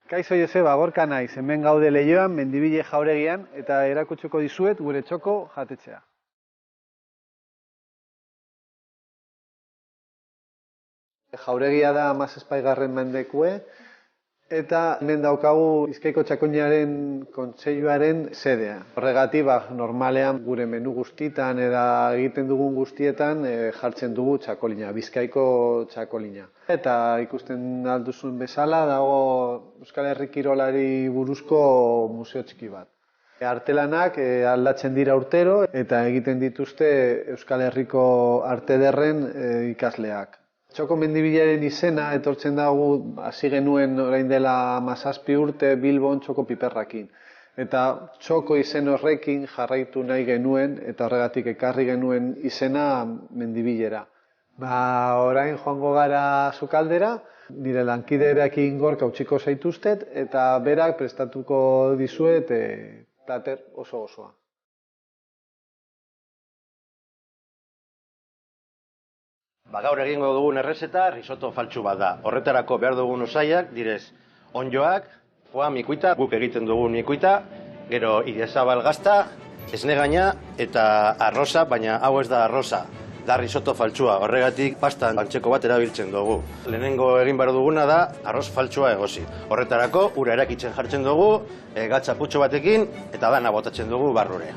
Kaixo Joseba, Gorka naiz, hemen gaude Leioan, Mendibile jauregian, eta erakutsuko dizuet gure txoko jatetxea. Jauregia da 17. mendekue, eta hemen daukagu Bizkaiko Txakolinaren kontseiluaren sedea. Horregatik, normalean gure menu guztietan eta egiten dugun guztietan jartzen dugu txakolina, Bizkaiko txakolina. Eta ikusten alduzun bezala dago Euskal Herri kirolari buruzko museo txiki bat. Artelanak aldatzen dira urtero eta egiten dituzte Euskal Herriko arte ederren ikasleak. Txoko Mendibilearen izena etortzen dago hasi genuen orain dela 17 urte Bilbon txoko piperrakin. Eta txoko izen horrekin jarraitu nahi genuen eta horregatik ekarri genuen izena Mendibilera. Orain joango gara sukaldera, nire lankiderekin Gorka utziko zaituztet eta berak prestatuko dizuet plater oso-osoa. Gaur egingo dugun errezeta risotto faltsu bat da. Horretarako behar dugun osaiak direz onddoak, foie mikuita, guk egiten dugun mikuita, gero idiazabal gazta, esnegaina eta arroza, baina hau ez da arroza, da risotto faltsua. Horregatik pastan antzeko bat erabiltzen dugu. Lehenengo egin behar duguna da arroz faltsua egosi. Horretarako ura erakitzen jartzen dugu, gatza putxo batekin eta dana botatzen dugu barrure.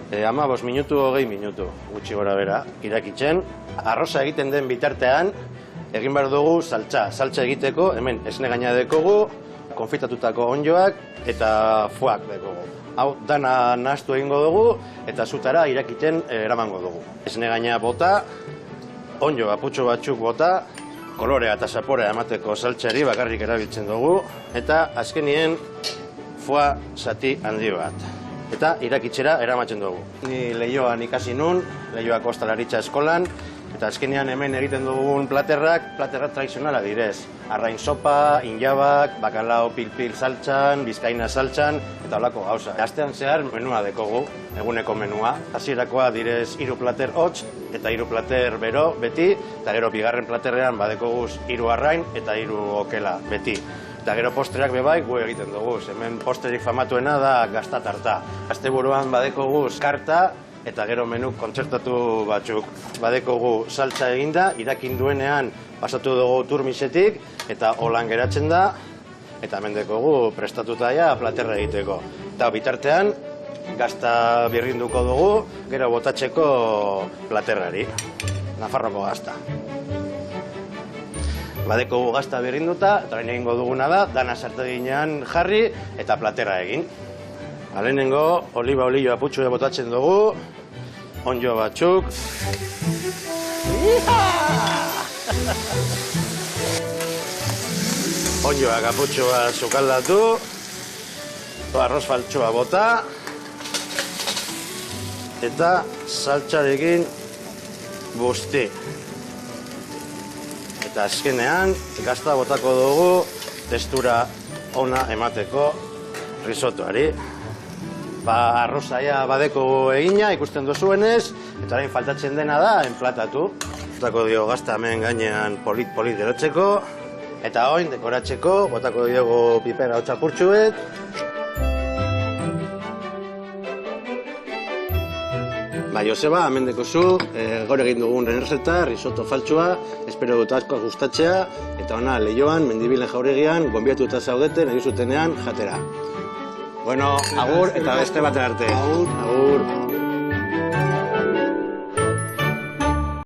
15 minutu, 20 minutu, gutxi gora bera, irakitzen. Arroza egiten den bitartean, egin behar dugu saltza. Saltza egiteko, hemen esnegaina dekogu, konfitatutako onddoak eta foiak dekogu. Hau, dana nahaztu egingo dugu eta zutara irakiten eramango dugu. Esnegaina bota, onddo aputxo batzuk bota, kolorea eta zaporea emateko saltzari bakarrik erabiltzen dugu, eta azkenien foie zati handi bat. Eta irakitzera eramatzen dugu. Ni Leioan ikasi nun, Leioako ostalaritza eskolan, eta azkenean hemen egiten dugun platerrak tradizionala direz. Arrain sopa, injabak, bakalao pil-pil saltxan, bizkaina saltxan, eta holako gauza. Astean zehar menua dekogu, eguneko menua. Hasierakoa direz 3 plater hotz eta 3 plater bero beti, eta gero bigarren platerrean badekoguz 3 arrain eta 3 okela beti. Eta gero postreak bebai gu egiten dugu. Hemen postrerik famatuena da gazta tarta. Asteburuan badekoguz karta eta gero menu kontzertatu batzuk. Badekogu saltza eginda, irakin duenean pasatu dugu turmisetik eta holan geratzen da. Eta hemen dekogu prestatuta ja platerra egiteko. Eta bitartean gazta birrinduko dugu, gero botatzeko platerrari. Nafarroko gazta. Badekogu gazta birrinduta, eta orain egingo duguna da, dana sarteginean jarri eta platerra egin. Lehenengo, oliba olio aputxua botatzen dugu, onddo batzuk. Onddoak aputxua sukaldatu, arroz faltsua bota, eta saltxarekin busti. Eta azkenean, gazta botako dugu testura ona emateko risottoari. Arrozaia badeko egina, ikusten duzuenez, eta orain faltatzen dena da, enplatatu. Botako dio gazta hemen gainean polit erotzeko, eta orain dekoratzeko, botako diogu pipera hotxapurtxuet. Joseba, hemen dekozu, gaur egin dugun errezeta, risotto faltsua, espero dut asko gustatzea, eta ona Leioan, Mendibilen jauregian, gonbidatuta zaudete, nahi zutenean, jatera. Bueno, agur eta beste baten arte. Agur.